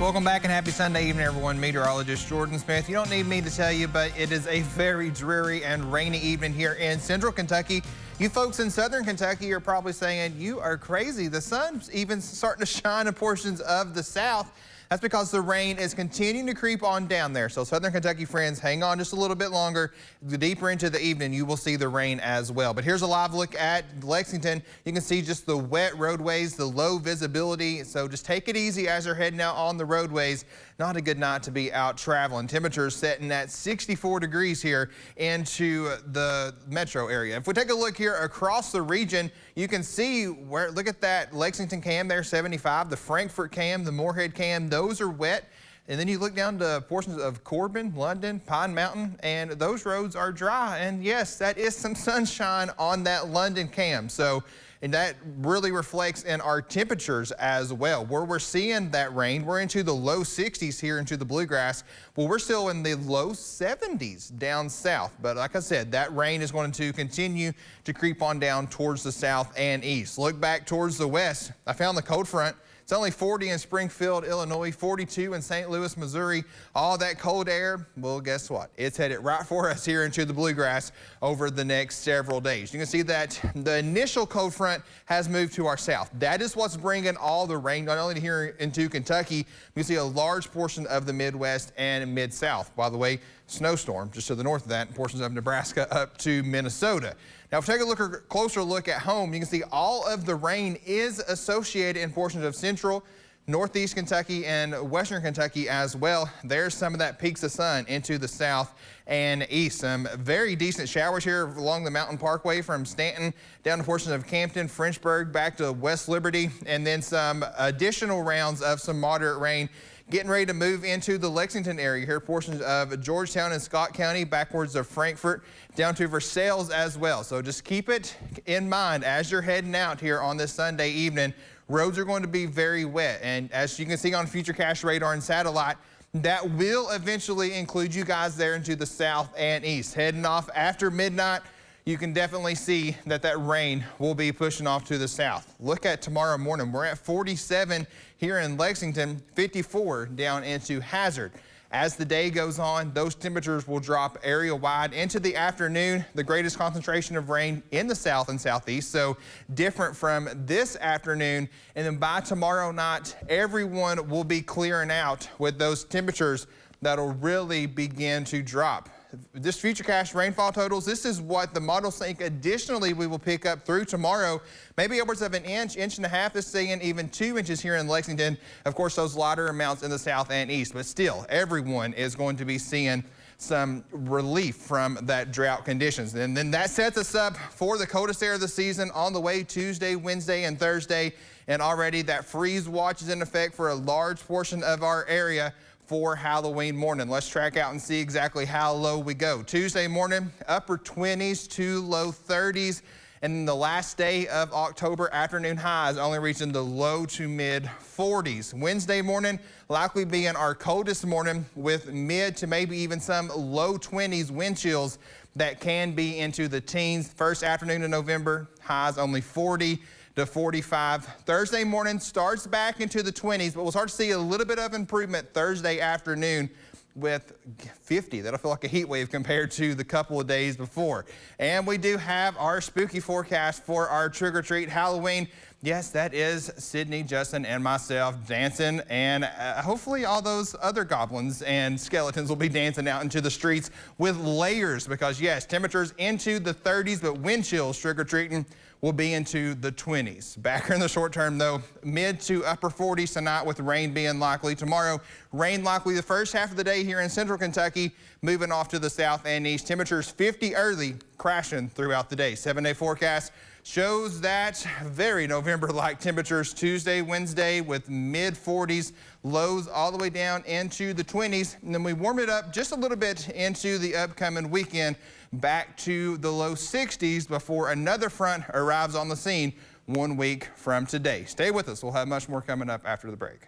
Welcome back and happy Sunday evening, everyone. Meteorologist Jordan Smith. You don't need me to tell you, but it is a very dreary and rainy evening here in central Kentucky. You folks in southern Kentucky are probably saying, you are crazy. The sun's even starting to shine in portions of the south. That's because the rain is continuing to creep on down there. So southern Kentucky friends, hang on just a little bit longer. The deeper into the evening, you will see the rain as well. But here's a live look at Lexington. You can see just the wet roadways, the low visibility. So just take it easy as you're heading out on the roadways. Not a good night to be out traveling. Temperatures setting at 64 degrees here into the metro area. If we take a look here across the region, you can see where, look at that Lexington cam there, 75, the Frankfort cam, the Moorhead cam, those are wet. And then you look down to portions of Corbin, London, Pine Mountain, and those roads are dry. And yes, that is some sunshine on that London cam. And that really reflects in our temperatures as well. Where we're seeing that rain, we're into the low 60s here into the Bluegrass. Well, we're still in the low 70s down south. But like I said, that rain is going to continue to creep on down towards the south and east. Look back towards the west. I found the cold front. It's only 40 in Springfield, Illinois, 42 in St. Louis, Missouri. All that cold air, well, guess what? It's headed right for us here into the Bluegrass over the next several days. You can see that the initial cold front has moved to our south. That is what's bringing all the rain, not only here into Kentucky, you can see a large portion of the Midwest and Mid-South. By the way, snowstorm just to the north of that in portions of Nebraska up to Minnesota. Now, if we take a closer look at home, you can see all of the rain is associated in portions of central, northeast Kentucky, and western Kentucky as well. There's some of that peaks of sun into the south and east. Some very decent showers here along the Mountain Parkway from Stanton down to portions of Campton, Frenchburg, back to West Liberty, and then some additional rounds of some moderate rain getting ready to move into the Lexington area here, portions of Georgetown and Scott County, backwards of Frankfort, down to Versailles as well. So just keep it in mind as you're heading out here on this Sunday evening. Roads are going to be very wet, and as you can see on Futurecast radar and satellite, that will eventually include you guys there into the south and east. Heading off after midnight, you can definitely see that rain will be pushing off to the south. Look at tomorrow morning. We're at 47 here in Lexington, 54 down into Hazard. As the day goes on, those temperatures will drop area-wide into the afternoon. The greatest concentration of rain in the south and southeast, so different from this afternoon. And then by tomorrow night, everyone will be clearing out with those temperatures that'll really begin to drop. This Futurecast rainfall totals, this is what the models think additionally we will pick up through tomorrow. Maybe upwards of an inch, inch and a half, is saying even 2 inches here in Lexington. Of course, those lighter amounts in the south and east, but still, everyone is going to be seeing some relief from that drought conditions. And then that sets us up for the coldest air of the season on the way Tuesday, Wednesday, and Thursday. And already that freeze watch is in effect for a large portion of our area for Halloween morning. Let's track out and see exactly how low we go. Tuesday morning, upper 20s to low 30s. And then the last day of October, afternoon highs only reaching the low to mid 40s. Wednesday morning likely being our coldest morning with mid to maybe even some low 20s wind chills that can be into the teens. First afternoon of November, highs only 40 to 45. Thursday morning starts back into the 20s, but we'll start to see a little bit of improvement Thursday afternoon with 50. That'll feel like a heat wave compared to the couple of days before. And we do have our spooky forecast for our trick-or-treat Halloween. Yes, that is Sydney, Justin, and myself dancing, and hopefully all those other goblins and skeletons will be dancing out into the streets with layers because, yes, temperatures into the 30s, but wind chills trick-or-treating will be into the 20s. Back in the short term, though, mid to upper 40s tonight with rain being likely. Tomorrow, rain likely the first half of the day here in central Kentucky, moving off to the south and east. Temperatures 50 early, crashing throughout the day. 7-day forecast shows that very November-like temperatures Tuesday, Wednesday with mid-40s, lows all the way down into the 20s. And then we warm it up just a little bit into the upcoming weekend, back to the low 60s before another front arrives on the scene 1 week from today. Stay with us. We'll have much more coming up after the break.